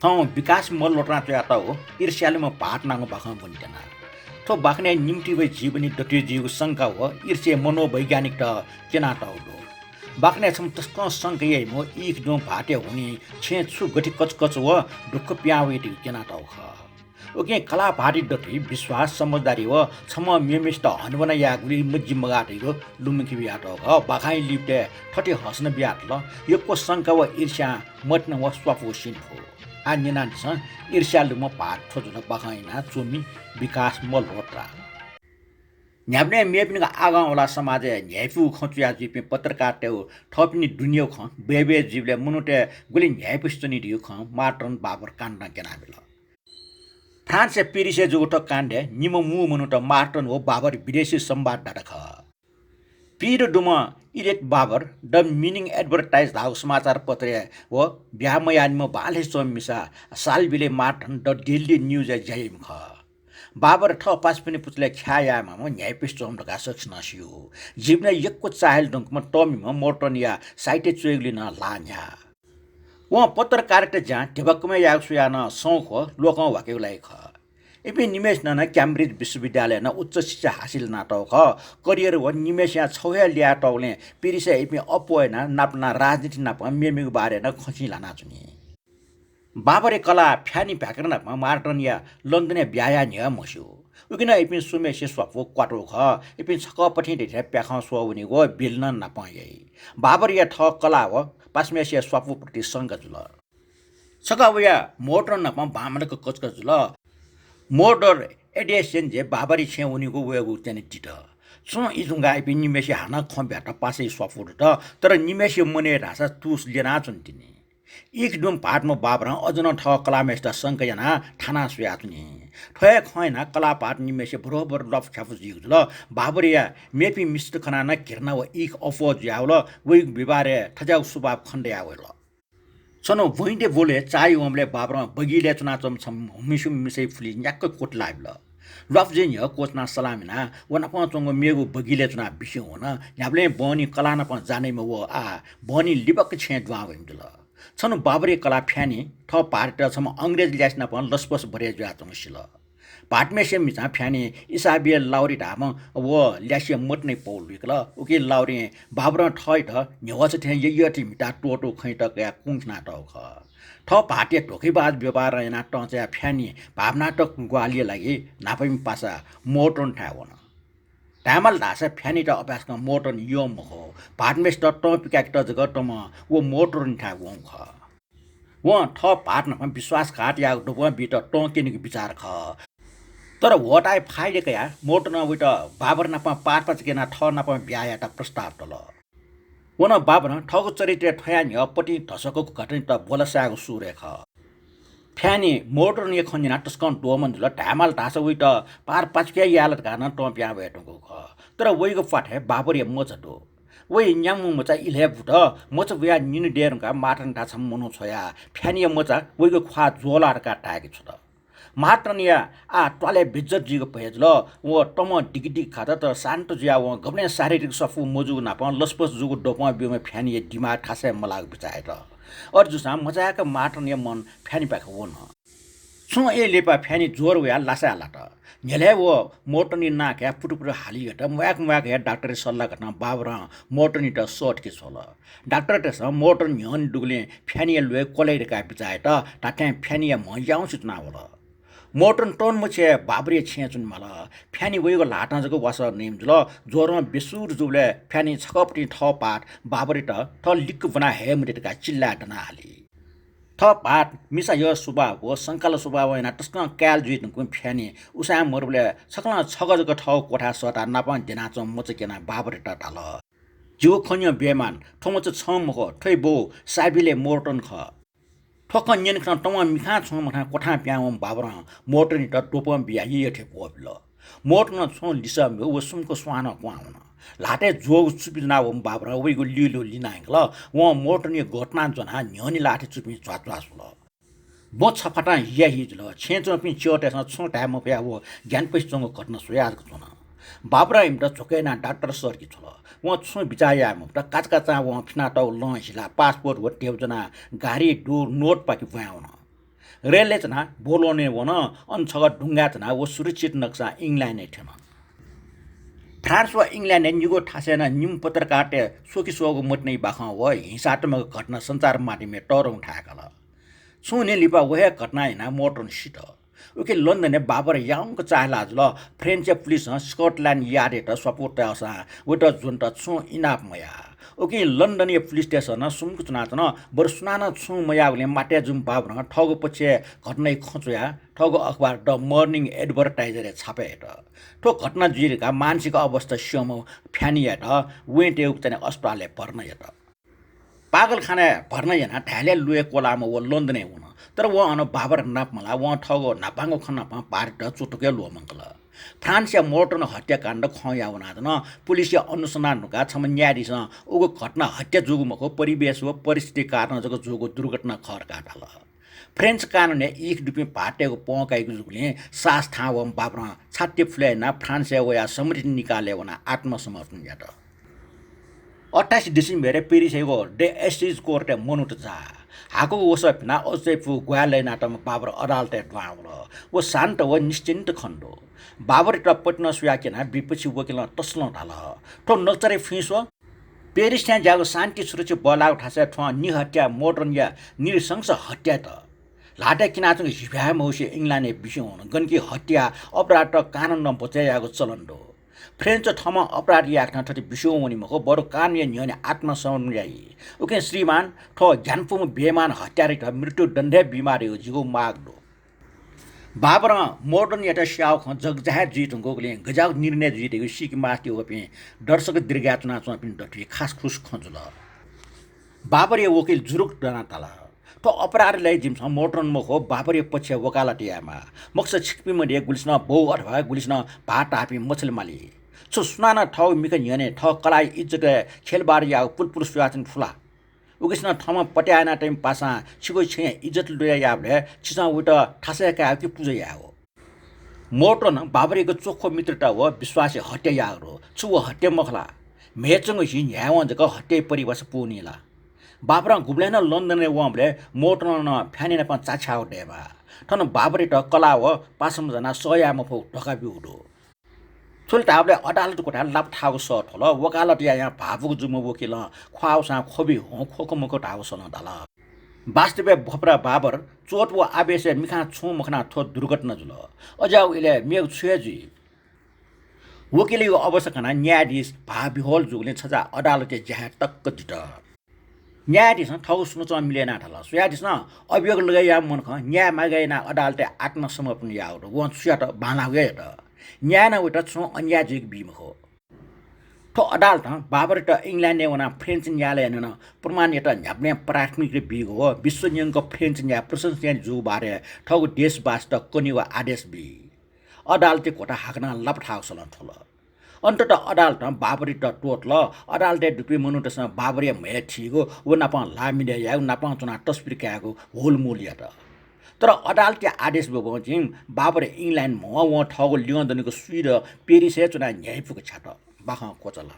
थौ विकास मल लोटना तो आता हो ईर्ष्याले म भाट नांगो बाखा बनिटेना थो बाखने निम्ति वे जीवनी डटी जीव शंका हो ईर्ष्य मनोवैज्ञानिक त केना त हो बाखने छम तस्क शंका ये मो इक दो भाटे हुनी छे छु गठी कचकच हो दुख प्यावे ति केना त हो ओके कला भाटी डटी विश्वास समझदारी हो छम मेमिस्ट हनवना यागुली मज्जी मगाटे हो लुमकी बियाट हो बाखाइ लिप्टे ठटे हस्न बियाट ल यको शंका व ईर्ष्या मट्न व स्वापो सिन हो आन्यनानिस ईर्ष्यालुमा भाट ठोजुन बखाइना चुमी विकास मल रोट्रा न्याप्ने मेपिन आगा होला समाज न्यापु खचुया जिपि पत्रकार टेउ थपिनी दुनिया ख बेबे जीवले मुनुटे गुली न्यापिस्तनी दिउ ख माटन बाबर कान्ना केनाबेल फ्रान्स पेरिसे जुगुट काण्डे निम मु मुनुट मार्टन हो बाबर विदेशी संवाद डाटा ख पीर डुम इरेट बाबर द मिनिङ एडभर्टाइज धाउ समाचार पत्र हो ब्यामयानिम बाले सोमिसा सालबिले मार्टन द डेली न्यूज जाइम ख बाबर ठ पास पनि पुतले ख्यायामा म न्यायपिस चोमडका सक्स नसियो जिब्ने यक्को चाहेल डुङ्कमा टमीमा मोर्टनिया साइटे चोइगलिन लान्या वहाँ पत्रकारिता जहाँ ढेबक्कमै यागसुया न सौख लोकौँ वाकेलाई ख एपि निमेश न क्याम्ब्रिज विश्वविद्यालय न उच्च शिक्षा हासिल नाटौ ख करियर व निमेश यहाँ छौया लिया टौले पिरिसे एपि अपोय न नाप्ना राजनीति नाप मेमिगु बारे न खसी लाना चुनी बाबरे कला फ्यानी भ्याकर नाप मार्टन या लन्दने ब्याया निया मस्यो उकिन एपि सुमेसे स्वपो क्वाटो ख एपि छक पठि देखे प्याखौ सो उनी गो बिल्न नापयै बाबर या ठ कला व पासमेसे स्वपो प्रति संग जुल छकवया मोटर नाप बामनको कचक जुल मोटर एडिएसन जे बाबरी छे उनीको वेगु त्यने टिट सो इजुंगा आइपि निमेसी हाना खम्ब्याट पासै स्वफुट त तर निमेसी मने रासा तुस लेना चुन्तिनी एक डुम पाटमा बाबरा अजन ठ कलामेस्टा संकयना ठाना सुयातुनी ठय खयना कला पाट निमेसी बरोबर लफ ख्याफु जिगुल बाबरिया मेपी मिस्ट खना न किरना व एक अफोज यावल वे बिबारे ठजाउ सुबाब खण्डे यावल सनो भुइँडे बोले चाय ओमले बाबरा बगिले चुना चम छम मिसु मिसै फुली न्याक्क कोट लाग्ल लफजेन य कोचना सलामिना वना पचंग मेगु बगिले चुना बिसि होन न्याबले बनी कलाना प जानेमा व आ बनी लिबक छे द्वा वइमदल छनु बाबरे कला फ्यानी ठ पार्ट छम अंग्रेज ल्यासना प लसपस भरे ज्या चमसिल पाटमेसे मिचा फ्यानी इसाबिय लाउरी धाम व ल्यासे मटनै पौल विकल उके लाउरी बाबर ठय ठ नेवछ थे ययति मिटा टोटो खैट गया कुंखना टख ठ पाटे ढोकेबाज व्यवहार एना टच्या फ्यानी भावनाटक ग्वालिए लागि नापैम पासा मोटन ठावन तामल दासा फ्यानी त अभ्यासका मोटन यम हो पाटमेस त टपिका जग टम वो मोटन ठावन ख व ठ पाटन विश्वासघात या डुबा बिट टंकेनिक विचार ख तर वटाय फाइडेका या मोट न उट बाबर नापा पार पाच केना ठ नापा ब्यायाटा प्रस्ताव तल वन बाबर ठगो चरित्र ठयानी अपटी धसको घटनी त बोलसागो सुरेख फ्यानी मोटर नि खन्दिना टस्कन डोमन जुल ढामल ढास उट पार पाच के यालत गान ट ब्या भेटको ख तर वइको पाठे बाबर या मचटो वइ न्यामु मचा इले बुट मच व्या निन डेरका माटन ढाछ मनो छोया फ्यानी मचा वइको ख्वा जोलारका टाके छु त माटनिया आ टले बिज्जत जिगो पेज ल व टम डिगिडिग खाता त शान्त जिया व गब्ने शारीरिक सफु मोजु नाप लसपस जुगो डोपमा बिउमे फ्यानी दिमाग खासे मलाग बिचाएर अर्जुसा मजाका माटनिया मन फ्यानी पाख वन सो ए लेपा फ्यानी जोर वया लासा लाट नेले व मोटनी नाक या पुटुपुर हालिगट म्याक म्याक या डाक्टर सल्लाह गर्न बाबर मोटनी त सट के छोल डाक्टर तेस मोटन न्यन डुगले फ्यानी लुए कोलेरका बिचाएर टाटे फ्यानी म याउ सूचना होला मोटन टन मुछे बाबरे छेचुन मला फ्यानी वइगो लाटा जको वास नेम जुल जोरमा बेसुर जुले फ्यानी छकपटी ठ पाट बाबरे त ठ लिक बना हे मुटेका चिल्ला डना हाली ठ पाट मिसा य सुबा हो संकल सुबा वइना टस्क क्याल जुइट कु फ्यानी उसा मरबले छकला छग जको ठ कोठा सटा नापन देना च मुचकेना बाबरे त टाल जो खन्य बेमान ठमच छम हो ठैबो साबिले मोटन ख ठोक न्यन खन टम मिखा छ मखा कोठा प्याम बाबरा मोटर नि त टोपम बिया येठे पोबल मोट न छ लिसा व सुमको स्वान क्वाउन लाटे जोग चुपिना व बाबरा वइगो लिलो लिनांगल व मोटर नि घटना जना न्यनी लाटे चुपि च्वाच्वासुल बो छफटा या हिजल छेचो पि चोटे छ टाइम प्या व ज्ञान पैसंग घटना सोयाजको जना बाबरा इमटा चोकेना डाक्टर सर कि छल व छु बिचाया म काचकाचा व फिना त लहिला पासपोर्ट व टेउजना गाडी डोर नोट पाकि भ्याउन रेलले तना बोलोने वन अनछग ढुङ्गा तना वो सुरक्षित नक्सा इङ्ल्यान्ड नै थिएन फ्रान्स व इङ्ल्यान्ड निगो ठासेन निम पत्रकारटे सोकी सोगो मोट्नै बाख व हिंसात्मक घटना सञ्चार माध्यमले टरौँ ठाकल सुने लिपा वह घटना हिना मोटरन सिट उके लन्डन बाबर याङको चाहला जुल French police Scotland Yard support असा वट जुन त छु इनाप मया उके लन्डन पुलिस स्टेसन सुमको चुनाचन बर सुनाना छु मया उले माटे जुम बाबर ठगो पछि घटना खचुया ठगो अखबार द मर्निङ एडभर्टाइजर छापे ठो घटना जुरेका मानसिक अवस्था स्यम फ्यानिया वेन्टे उपचाने अस्पतालले भर्न यता पागल खाने भर्न yana ढाले लुए कोलामा वो लन्डने हुन तर वो अन बाबर नापमला वो ठगो नापाङ्गो खन्नापा पार्ट चुटुके लो मंगल फ्रान्स या मोटरन हत्याकाण्ड खया हुनादन पुलिस या अनुसन्धानका छम न्यायाधीश उगो घटना हत्या जुगुमको परिवेश व परिस्थिति कारण जको जुगो दुर्घटना खर काटल फ्रेन्च कानुनले एक दुपी पाटेको पकाएको जुगले सास थावम बाबर छात्य फुलेना फ्रान्स या समृद्धि निकाले वना आत्मसमर्पण यात 28 डिसेम्बर पेरिसको डे एस्टिज कोर्ट मनुट जा हाको वसपिना अझैपु ग्वालै नाटम बाबर अदालते ड्वाउर वो शान्त व निश्चिन्त खण्डो बाबर टपट्न सुयाकेना विपक्षी वकिल तस्लो ढाल ठो नचरे फिसो पेरिस त्यहाँ जागो शान्ति सुरक्षा बला उठासे ठो निहत्या मोडर्न या निरसंस हत्या त लाटे किनाचुङ हिभ्या मौसे इङ्ल्यान्डे विषय हुन गनकी हत्या अपराध कानुन न बचाइएको चलन दो फ्रेन्च थमा अपराधी याक्न थति विषय हुने मको बडो कानुन न्यने आत्मसमर्पण उके श्रीमान ठो ज्ञानपुम बेमान हत्यारे ठ मृत्यु दण्डे बिमारी हो जिगो माग्दो बाबर मोडर्न याटा स्याउ ख जगजाहेर जितुङ गोगले गजाउ निर्णय जितेको सिक माथि हो पे दर्शक दीर्घाचना चुना पिन दठी खास खुस खजुल बाबर ये वकिल जुरुक डना तला तो अपराधीलाई जिम्स मोटरन मखो बाबरे पछि वकालटियामा मक्स छिक्पी मध्ये गुलिस्न बौ अथवा गुलिस्न भाट हापी मछलमाली छु सुनाना ठाउँ मिकन यने ठ कलाई इज्जत खेलबारी या पुलपुल सुयाचन फुला उगिस्न ठाउँमा पट्याना टाइम पासा छिगो छ इज्जत लुया याबले छिसा उट ठासेका कि पूजा या हो मोटरन बाबरेको चोखो मित्रता हो विश्वास हत्या यारो छु हत्या मखला मेचंग हिन याव जको हत्या परिवास पुनीला बाबरा गुब्लेन लन्डन वमले मोटरन फ्यानेन पन चाछाउ देबा थन बाबरे त कला हो पासम जना सयाम फौ ढका बिउडो छुलटाबले अदालत कोठा लाप ठाउ सट होला वकालत या भावुक जुम वकिल ख्वाउसा खोबी हो खोको मको ठाउ सन दला वास्तव भपरा बाबर चोट व आवेश मिखा छु मखना थो दुर्घटना जुल अजाउ इले मेग छुएजी वकिलको अवश्यकना न्यायाधीश भाबिहोल जुगले छजा अदालतले ज्या टक्क दिट न्यायाधीश ठाउँ सुनोच मिलेन ठाला न्यायाधीश अभियोग लगाइया मन ख न्याय मागैना अदालते आत्मसमर्पण या हो व सुयाट बाना गए त न्याय न उटा छु अन्यायिक बीम हो तो अदालत बाबर त इङ्ल्यान्ड वना फ्रेन्च न्यायालय न प्रमाणित न्याप्ने प्राथमिक बिग हो विश्व नियमको फ्रेन्च न्याय प्रशंसनीय जु बारे ठगु देशवास त कनिवा आदेश बि अदालते कोटा हाक्न लप ठाउ सलन ठोल अन्तत अदालत बाबरी त टोटल अदालते दुपी मनुटसँग बाबरी मे ठिगो व नापा लामिले या नापा चुना तस्बिर क्यागो होल मूल्य त तर अदालतले आदेश बबजिम बाबर इङ्ल्यान्ड म व ठगो लियोन्दनको सुइ र पेरिस चुना न्यायपुको छाट बाख कोचला